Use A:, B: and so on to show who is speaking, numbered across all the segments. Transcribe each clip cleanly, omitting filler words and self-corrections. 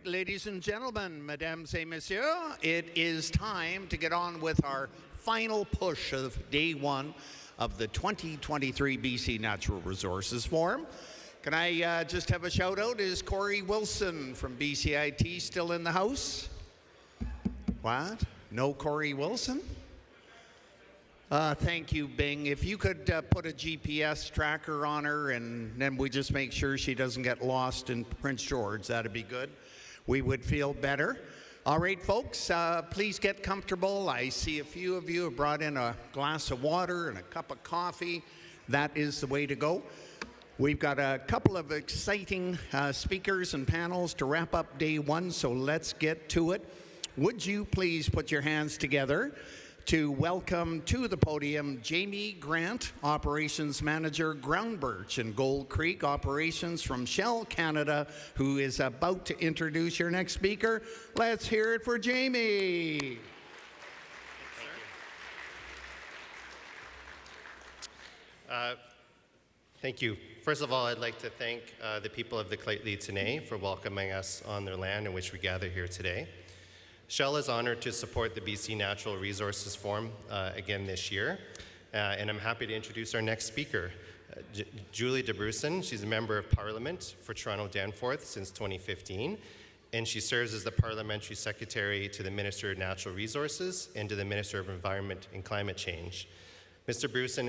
A: right, ladies and gentlemen, mesdames et messieurs, it is time to get on with our final push of day one of the 2023 BC Natural Resources Forum. Can I just have a shout out? Is Corey Wilson from BCIT still in the house? What? No Corey Wilson? Thank you, Bing. If you could put a GPS tracker on her and then we just make sure she doesn't get lost in Prince George, that'd be good. We would feel better. All right, folks, please get comfortable. I see a few of you have brought in a glass of water and a cup of coffee. That is the way to go. We've got a couple of exciting speakers and panels to wrap up day one, so let's get to it. Would you please put your hands together to welcome to the podium Jamie Grant, Operations Manager, Groundbirch and Gold Creek Operations from Shell Canada, who is about to introduce your next speaker. Let's hear it for Jamie.
B: Thank you. First of all, I'd like to thank the people of the Lheidli T'enneh for welcoming us on their land in which we gather here today. Shell is honored to support the BC Natural Resources Forum again this year, and I'm happy to introduce our next speaker, Julie Dabrusin. She's a member of Parliament for Toronto Danforth since 2015, and she serves as the Parliamentary Secretary to the Minister of Natural Resources and to the Minister of Environment and Climate Change. Mr. Dabrusin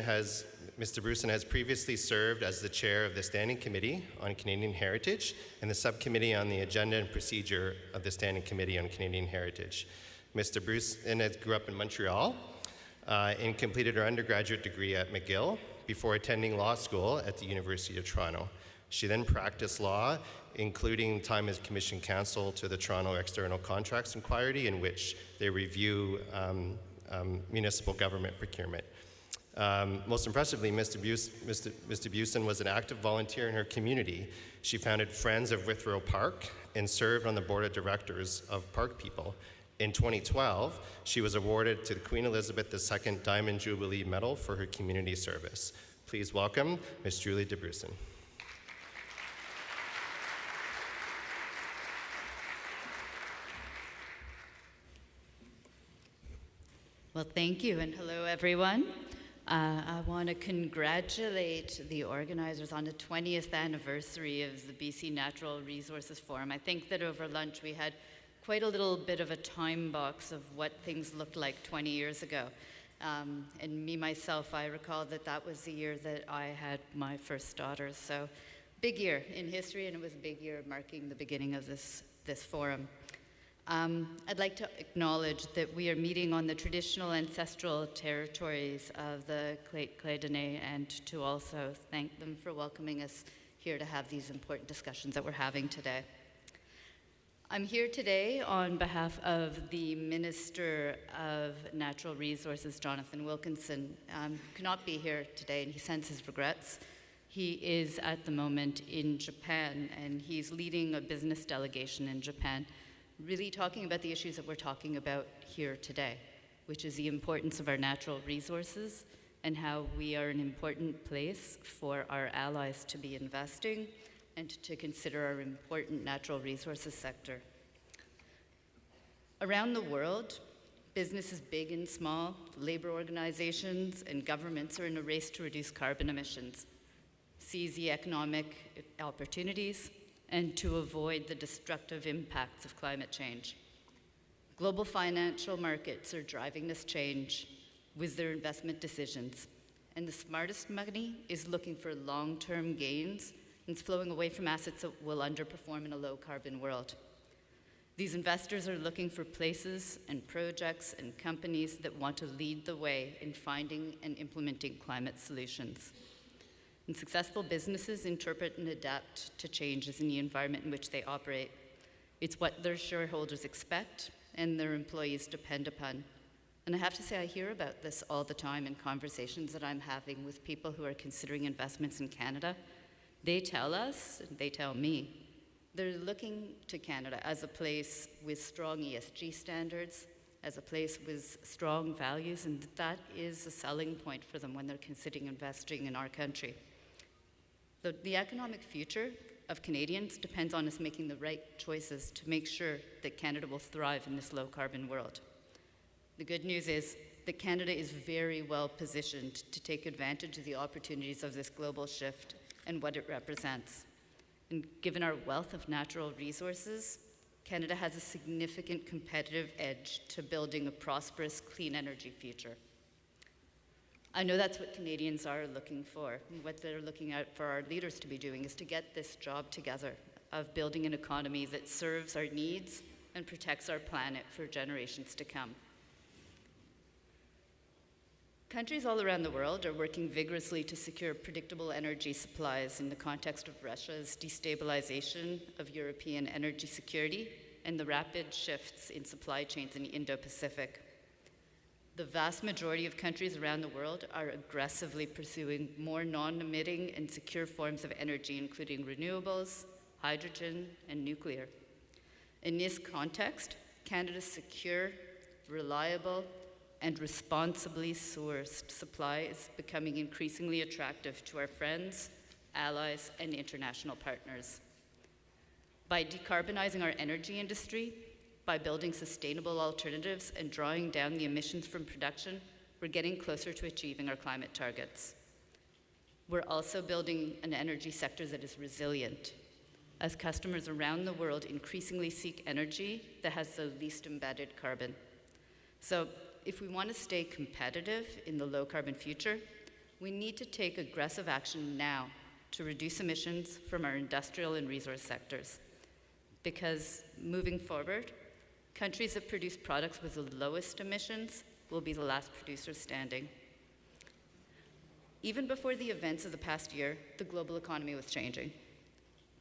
B: has previously served as the chair of the Standing Committee on Canadian Heritage and the Subcommittee on the Agenda and Procedure of the Standing Committee on Canadian Heritage. Mr. Dabrusin grew up in Montreal and completed her undergraduate degree at McGill before attending law school at the University of Toronto. She then practiced law, including time as Commission Counsel to the Toronto External Contracts Inquiry, in which they review municipal government procurement. Most impressively, Ms. Dabrusin was an active volunteer in her community. She founded Friends of Withrow Park and served on the board of directors of Park People. In 2012, she was awarded to the Queen Elizabeth II Diamond Jubilee Medal for her community service. Please welcome Ms. Julie Dabrusin.
C: Well, thank you, and hello, everyone. I want to congratulate the organizers on the 20th anniversary of the BC Natural Resources Forum. I think that over lunch we had quite a little bit of a time box of what things looked like 20 years ago. And me, myself, I recall that that was the year that I had my first daughter. So big year in history, and it was a big year marking the beginning of this forum. I'd like to acknowledge that we are meeting on the traditional ancestral territories of the Lheidli T'enneh, and to also thank them for welcoming us here to have these important discussions that we're having today. I'm here today on behalf of the Minister of Natural Resources, Jonathan Wilkinson. Cannot be here today, and he sends his regrets. He is at the moment in Japan, and he's leading a business delegation in Japan, really talking about the issues that we're talking about here today, which is the importance of our natural resources and how we are an important place for our allies to be investing and to consider our important natural resources sector. Around the world, businesses big and small, labor organizations, and governments are in a race to reduce carbon emissions, seize the economic opportunities, and to avoid the destructive impacts of climate change. Global financial markets are driving this change with their investment decisions, and the smartest money is looking for long-term gains and it's flowing away from assets that will underperform in a low-carbon world. These investors are looking for places and projects and companies that want to lead the way in finding and implementing climate solutions. And successful businesses interpret and adapt to changes in the environment in which they operate. It's what their shareholders expect and their employees depend upon. And I have to say, I hear about this all the time in conversations that I'm having with people who are considering investments in Canada. They tell us, and they tell me, they're looking to Canada as a place with strong ESG standards, as a place with strong values, and that is a selling point for them when they're considering investing in our country. The economic future of Canadians depends on us making the right choices to make sure that Canada will thrive in this low-carbon world. The good news is that Canada is very well positioned to take advantage of the opportunities of this global shift and what it represents. And given our wealth of natural resources, Canada has a significant competitive edge to building a prosperous, clean energy future. I know that's what Canadians are looking for, and what they're looking at for our leaders to be doing is to get this job together of building an economy that serves our needs and protects our planet for generations to come. Countries all around the world are working vigorously to secure predictable energy supplies in the context of Russia's destabilization of European energy security and the rapid shifts in supply chains in the Indo-Pacific. The vast majority of countries around the world are aggressively pursuing more non-emitting and secure forms of energy, including renewables, hydrogen, and nuclear. In this context, Canada's secure, reliable, and responsibly sourced supply is becoming increasingly attractive to our friends, allies, and international partners. By decarbonizing our energy industry, by building sustainable alternatives and drawing down the emissions from production, we're getting closer to achieving our climate targets. We're also building an energy sector that is resilient, as customers around the world increasingly seek energy that has the least embedded carbon. So, if we want to stay competitive in the low-carbon future, we need to take aggressive action now to reduce emissions from our industrial and resource sectors. Because moving forward, countries that produce products with the lowest emissions will be the last producers standing. Even before the events of the past year, the global economy was changing.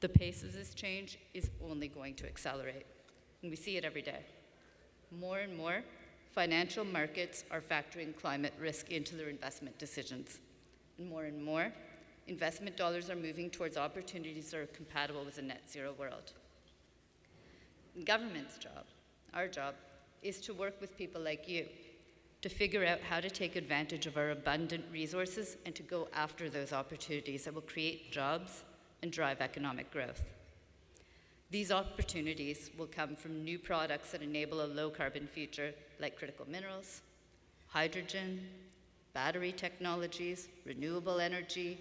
C: The pace of this change is only going to accelerate, and we see it every day. More and more, financial markets are factoring climate risk into their investment decisions. And more, investment dollars are moving towards opportunities that are compatible with a net zero world. The government's job, our job, is to work with people like you to figure out how to take advantage of our abundant resources and to go after those opportunities that will create jobs and drive economic growth. These opportunities will come from new products that enable a low-carbon future, like critical minerals, hydrogen, battery technologies, renewable energy,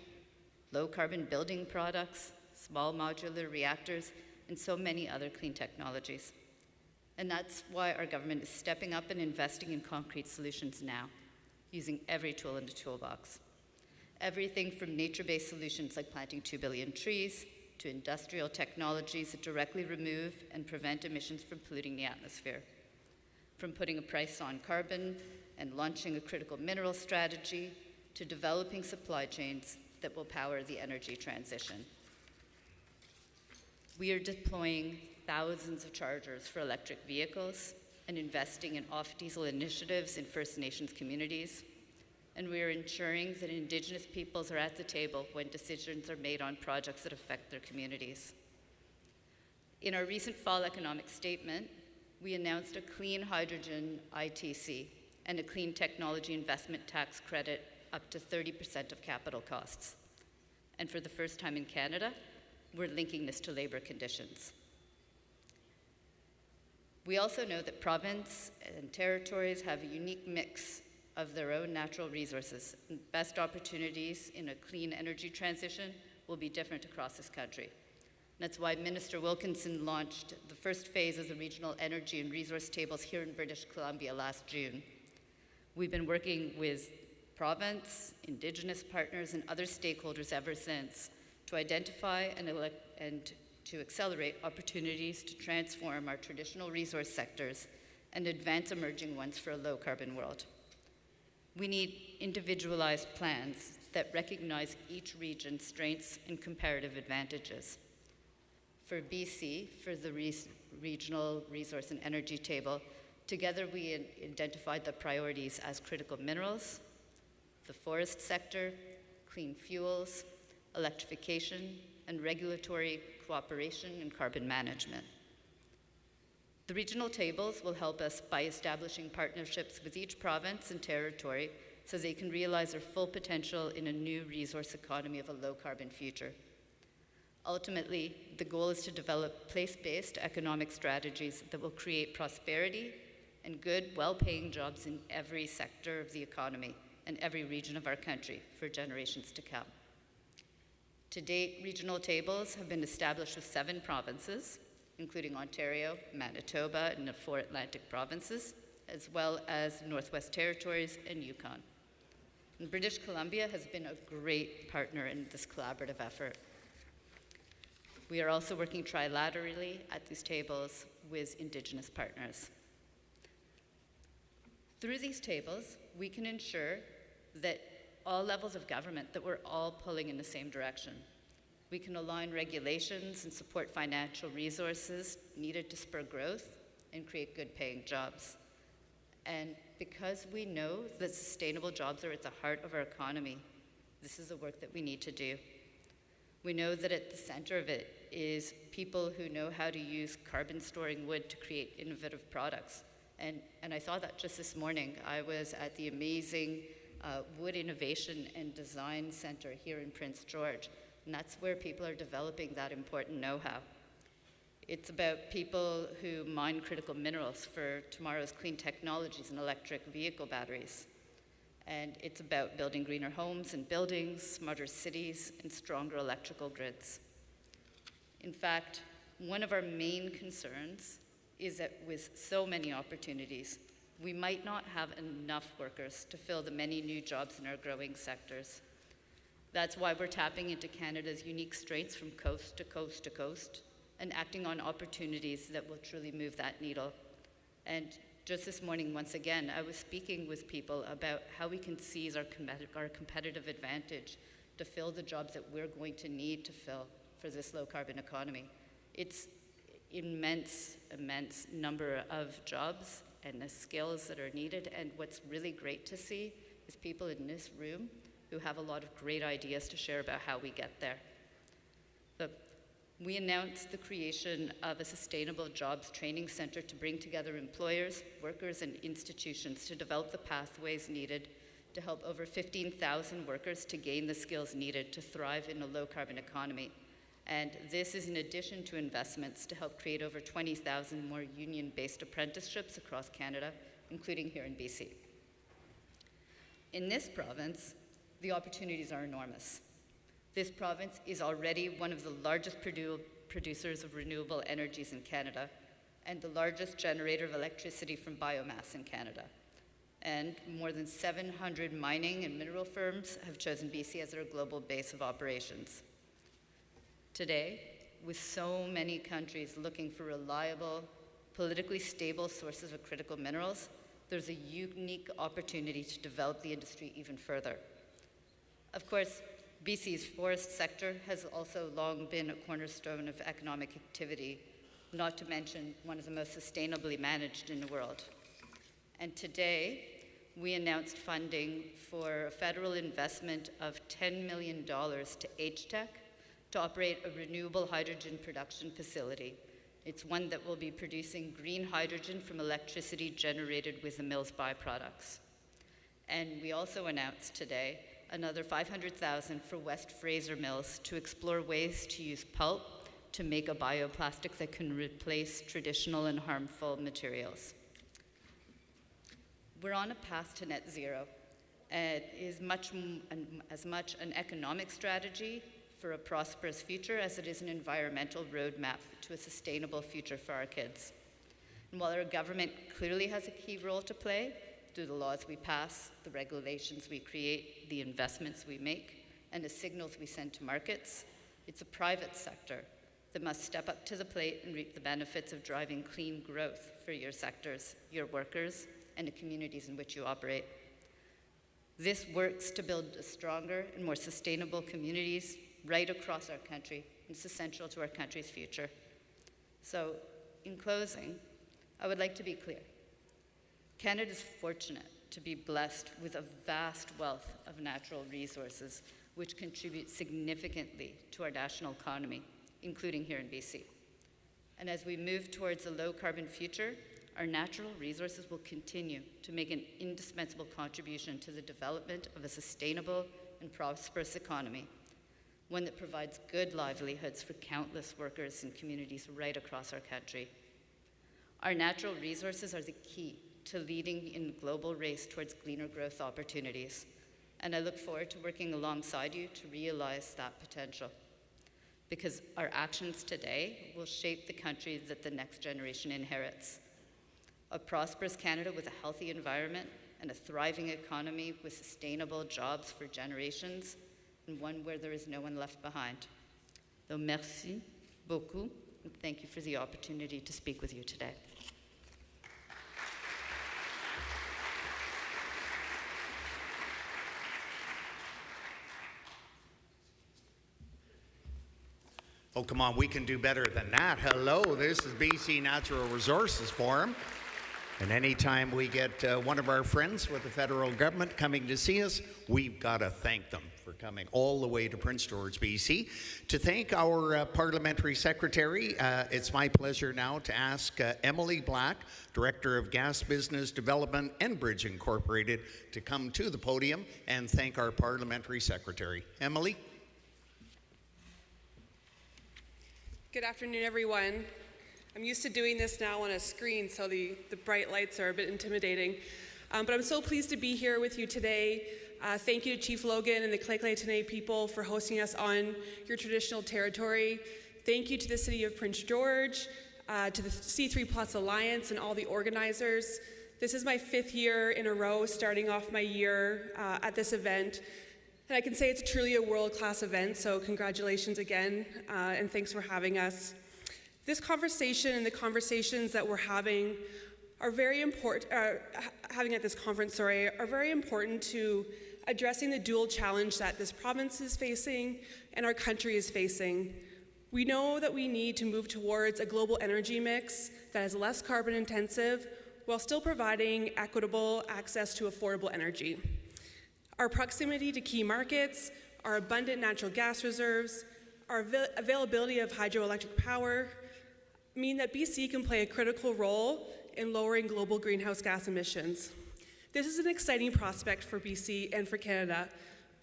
C: low-carbon building products, small modular reactors, and so many other clean technologies. And that's why our government is stepping up and investing in concrete solutions now, using every tool in the toolbox. Everything from nature-based solutions like planting 2 billion trees, to industrial technologies that directly remove and prevent emissions from polluting the atmosphere. From putting a price on carbon and launching a critical mineral strategy, to developing supply chains that will power the energy transition. We are deploying thousands of chargers for electric vehicles and investing in off-diesel initiatives in First Nations communities. And we are ensuring that Indigenous peoples are at the table when decisions are made on projects that affect their communities. In our recent fall economic statement, we announced a clean hydrogen ITC and a clean technology investment tax credit up to 30% of capital costs. And for the first time in Canada, we're linking this to labor conditions. We also know that province and territories have a unique mix of their own natural resources. And best opportunities in a clean energy transition will be different across this country. And that's why Minister Wilkinson launched the first phase of the Regional Energy and Resource Tables here in British Columbia last June. We've been working with province, Indigenous partners, and other stakeholders ever since to identify and to accelerate opportunities to transform our traditional resource sectors and advance emerging ones for a low-carbon world. We need individualized plans that recognize each region's strengths and comparative advantages. For BC, for the Regional Resource and Energy Table, together we identified the priorities as critical minerals, the forest sector, clean fuels, electrification, and regulatory cooperation and carbon management. The regional tables will help us by establishing partnerships with each province and territory so they can realize their full potential in a new resource economy of a low-carbon future. Ultimately, the goal is to develop place-based economic strategies that will create prosperity and good, well-paying jobs in every sector of the economy and every region of our country for generations to come. To date, regional tables have been established with 7 provinces, including Ontario, Manitoba, and the 4 Atlantic provinces, as well as Northwest Territories and Yukon. And British Columbia has been a great partner in this collaborative effort. We are also working trilaterally at these tables with Indigenous partners. Through these tables, we can ensure that all levels of government, that we're all pulling in the same direction. We can align regulations and support financial resources needed to spur growth and create good paying jobs. And because we know that sustainable jobs are at the heart of our economy, this is the work that we need to do. We know that at the center of it is people who know how to use carbon-storing wood to create innovative products. And I saw that just this morning. I was at the amazing Wood Innovation and Design Center here in Prince George, and that's where people are developing that important know-how. It's about people who mine critical minerals for tomorrow's clean technologies and electric vehicle batteries. And it's about building greener homes and buildings, smarter cities, and stronger electrical grids. In fact, one of our main concerns is that with so many opportunities, we might not have enough workers to fill the many new jobs in our growing sectors. That's why we're tapping into Canada's unique strengths from coast to coast to coast and acting on opportunities that will truly move that needle. And just this morning, once again, I was speaking with people about how we can seize our competitive advantage to fill the jobs that we're going to need to fill for this low-carbon economy. It's immense number of jobs and the skills that are needed. And what's really great to see is people in this room who have a lot of great ideas to share about how we get there. We announced the creation of a sustainable jobs training center to bring together employers, workers, and institutions to develop the pathways needed to help over 15,000 workers to gain the skills needed to thrive in a low-carbon economy. And this is in addition to investments to help create over 20,000 more union-based apprenticeships across Canada, including here in BC. In this province, the opportunities are enormous. This province is already one of the largest producers of renewable energies in Canada and the largest generator of electricity from biomass in Canada. And more than 700 mining and mineral firms have chosen BC as their global base of operations. Today, with so many countries looking for reliable, politically stable sources of critical minerals, there's a unique opportunity to develop the industry even further. Of course, BC's forest sector has also long been a cornerstone of economic activity, not to mention one of the most sustainably managed in the world. And today, we announced funding for a federal investment of $10 million to HTEC to operate a renewable hydrogen production facility. It's one that will be producing green hydrogen from electricity generated with the mill's byproducts. And we also announced today another $500,000 for West Fraser Mills to explore ways to use pulp to make a bioplastic that can replace traditional and harmful materials. We're on a path to net zero. It is as much an economic strategy for a prosperous future as it is an environmental roadmap to a sustainable future for our kids. And while our government clearly has a key role to play, through the laws we pass, the regulations we create, the investments we make, and the signals we send to markets, it's a private sector that must step up to the plate and reap the benefits of driving clean growth for your sectors, your workers, and the communities in which you operate. This works to build stronger and more sustainable communities right across our country. It's essential to our country's future. So, in closing, I would like to be clear. Canada is fortunate to be blessed with a vast wealth of natural resources which contribute significantly to our national economy, including here in BC. And as we move towards a low-carbon future, our natural resources will continue to make an indispensable contribution to the development of a sustainable and prosperous economy. one that provides good livelihoods for countless workers and communities right across our country. Our natural resources are the key to leading in the global race towards cleaner growth opportunities, and I look forward to working alongside you to realize that potential, because our actions today will shape the country that the next generation inherits. A prosperous Canada with a healthy environment and a thriving economy with sustainable jobs for generations, and one where there is no one left behind. So merci beaucoup, and thank you for the opportunity to speak with you today.
A: Oh, come on, we can do better than that. Hello, this is BC Natural Resources Forum. And anytime we get one of our friends with the federal government coming to see us, we've got to thank them for coming all the way to Prince George, BC. To thank our Parliamentary Secretary, it's my pleasure now to ask Emily Black, Director of Gas Business Development, Enbridge Incorporated, to come to the podium and thank our Parliamentary Secretary. Emily?
D: Good afternoon, everyone. I'm used to doing this now on a screen, so the bright lights are a bit intimidating. But I'm so pleased to be here with you today. Thank you to Chief Logan and the Clayton people for hosting us on your traditional territory. Thank you to the City of Prince George, to the C3 Plus Alliance and all the organizers. This is my 5th year in a row starting off my year at this event. And I can say it's truly a world-class event, so congratulations again, and thanks for having us. This conversation and the conversations that we're having are very important, having at this conference, are very important to addressing the dual challenge that this province is facing and our country is facing. We know that we need to move towards a global energy mix that is less carbon intensive while still providing equitable access to affordable energy. Our proximity to key markets, our abundant natural gas reserves, our availability of hydroelectric power mean that BC can play a critical role in lowering global greenhouse gas emissions. This is an exciting prospect for BC and for Canada,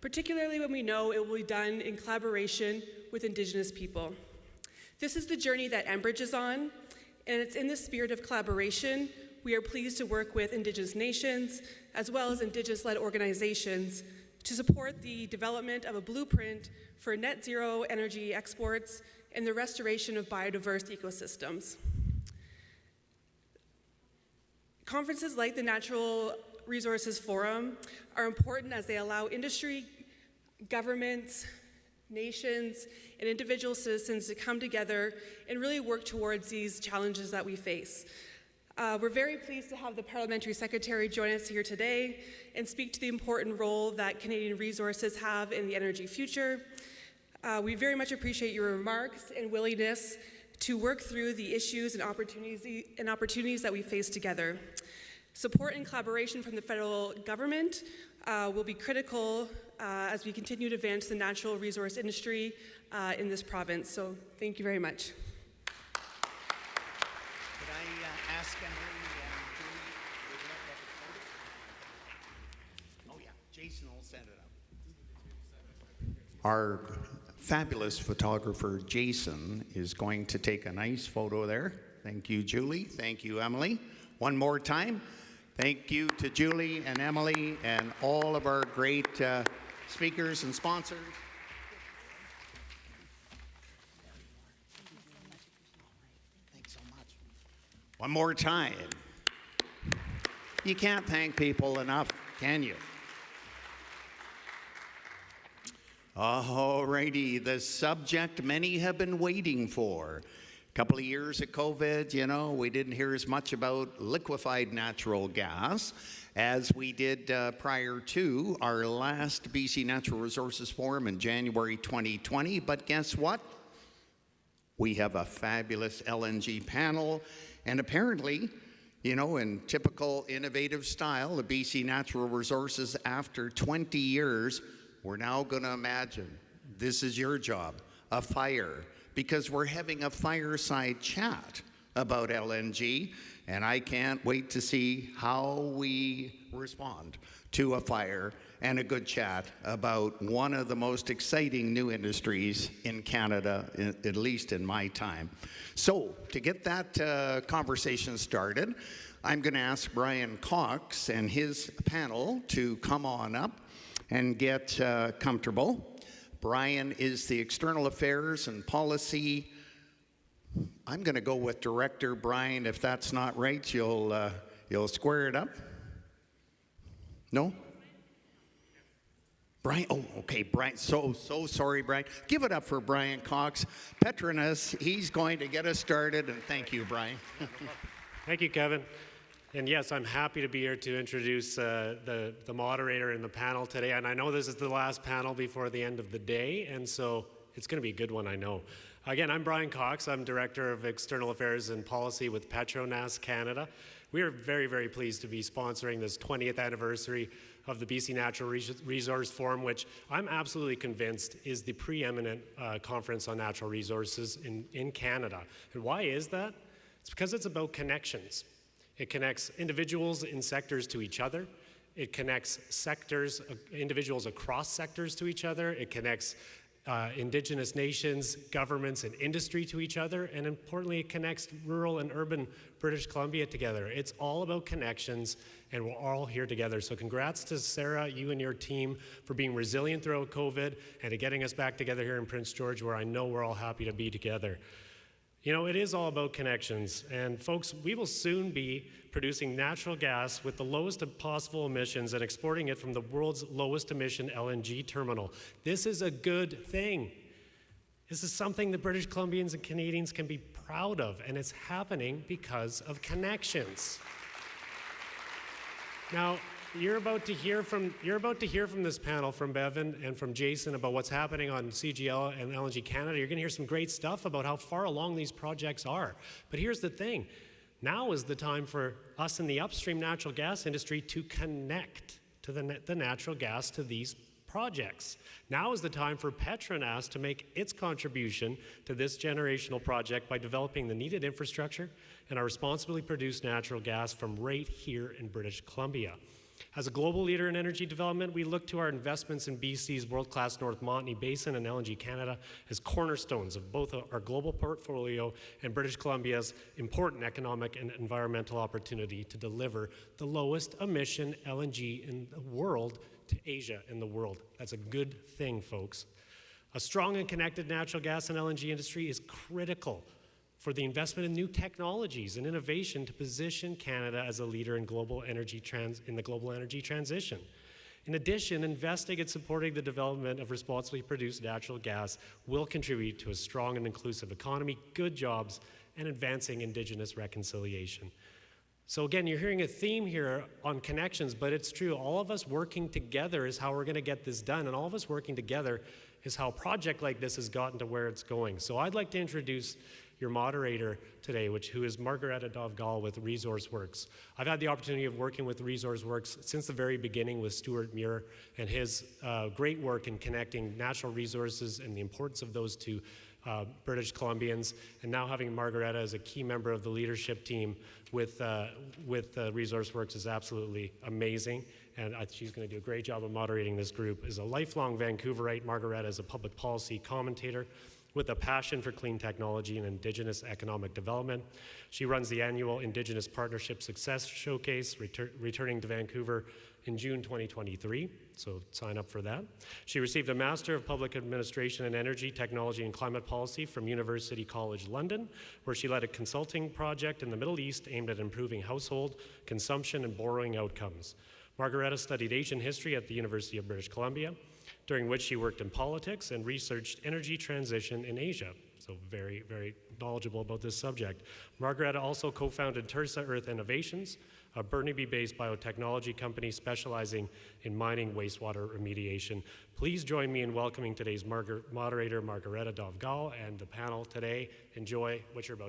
D: particularly when we know it will be done in collaboration with Indigenous people. This is the journey that Enbridge is on, and it's in the spirit of collaboration we are pleased to work with Indigenous nations as well as Indigenous-led organizations to support the development of a blueprint for net zero energy exports and the restoration of biodiverse ecosystems. Conferences like the Natural Resources Forum are important as they allow industry, governments, nations, and individual citizens to come together and really work towards these challenges that we face. We're very pleased to have the Parliamentary Secretary join us here today and speak to the important role that Canadian resources have in the energy future. We very much appreciate your remarks and willingness to work through the issues and opportunities that we face together. Support and collaboration from the federal government will be critical as we continue to advance the natural resource industry in this province. So thank you very much.
A: Ask Emily and Julie. Oh yeah, Jason will set it up. Our fabulous photographer Jason is going to take a nice photo there. Thank you, Julie. Thank you, Emily. One more time. Thank you to Julie and Emily and all of our great speakers and sponsors. One more time. You can't thank people enough, can you? Alrighty, the subject many have been waiting for. A couple of years of COVID, you know, we didn't hear as much about liquefied natural gas as we did prior to our last BC Natural Resources Forum in January 2020. But guess what? We have a fabulous LNG panel. And apparently, you know, in typical innovative style, the BC Natural Resources, after 20 years, we're now going to imagine, this is your job, a fire, because we're having a fireside chat about LNG, and I can't wait to see how we respond to a fire and a good chat about one of the most exciting new industries in Canada, at least in my time. So, to get that conversation started, I'm going to ask Brian Cox and his panel to come on up and get comfortable. Brian is the External Affairs and Policy. I'm going to go with Director. Brian, if that's not right, you'll square it up. No? Brian, oh, okay, Brian, so sorry, Brian. Give it up for Brian Cox. Petronas, he's going to get us started, and thank you, Brian.
E: Thank you, Kevin. And yes, I'm happy to be here to introduce the moderator in the panel today. And I know this is the last panel before the end of the day, and so it's going to be a good one, I know. Again, I'm Brian Cox. I'm Director of External Affairs and Policy with Petronas Canada. We are very, very pleased to be sponsoring this 20th anniversary of the BC Natural Resource Forum, which I'm absolutely convinced is the preeminent conference on natural resources in Canada. And why is that? It's because it's about connections. It connects individuals in sectors to each other. It connects sectors, individuals across sectors to each other. It connects Indigenous nations, governments, and industry to each other, and importantly, it connects rural and urban British Columbia together. It's all about connections, and we're all here together. So congrats to Sarah, you and your team, for being resilient throughout COVID and to getting us back together here in Prince George, where I know we're all happy to be together. You know, it is all about connections, and folks, we will soon be producing natural gas with the lowest possible emissions and exporting it from the world's lowest emission LNG terminal. This is a good thing. This is something that British Columbians and Canadians can be proud of, and it's happening because of connections. Now, you're about to hear from this panel, from Bevan and from Jason, about what's happening on CGL and LNG Canada. You're going to hear some great stuff about how far along these projects are. But here's the thing. Now is the time for us in the upstream natural gas industry to connect to the natural gas to these projects. Now is the time for Petronas to make its contribution to this generational project by developing the needed infrastructure and our responsibly produced natural gas from right here in British Columbia. As a global leader in energy development, we look to our investments in BC's world-class North Montney Basin and LNG Canada as cornerstones of both our global portfolio and British Columbia's important economic and environmental opportunity to deliver the lowest emission LNG in the world to Asia and the world. That's a good thing, folks. A strong and connected natural gas and LNG industry is critical for the investment in new technologies and innovation to position Canada as a leader in the global energy transition. In addition, investing and supporting the development of responsibly produced natural gas will contribute to a strong and inclusive economy, good jobs, and advancing Indigenous reconciliation. So again, you're hearing a theme here on connections, but it's true. All of us working together is how we're going to get this done, and all of us working together is how a project like this has gotten to where it's going. So I'd like to introduce your moderator today, who is Margareta Dovgal with ResourceWorks. I've had the opportunity of working with ResourceWorks since the very beginning with Stuart Muir and his great work in connecting natural resources and the importance of those to British Columbians, and now having Margareta as a key member of the leadership team with ResourceWorks is absolutely amazing, and she's going to do a great job of moderating this group. As a lifelong Vancouverite, Margareta is a public policy commentator with a passion for clean technology and Indigenous economic development. She runs the annual Indigenous Partnership Success Showcase, returning to Vancouver in June 2023, so sign up for that. She received a Master of Public Administration in Energy, Technology and Climate Policy from University College London, where she led a consulting project in the Middle East aimed at improving household, consumption and borrowing outcomes. Margareta studied Asian history at the University of British Columbia, during which she worked in politics and researched energy transition in Asia. So very, very knowledgeable about this subject. Margareta also co-founded Tursa Earth Innovations, a Burnaby-based biotechnology company specializing in mining wastewater remediation. Please join me in welcoming today's moderator, Margareta Dovgal, and the panel today. Enjoy what you're about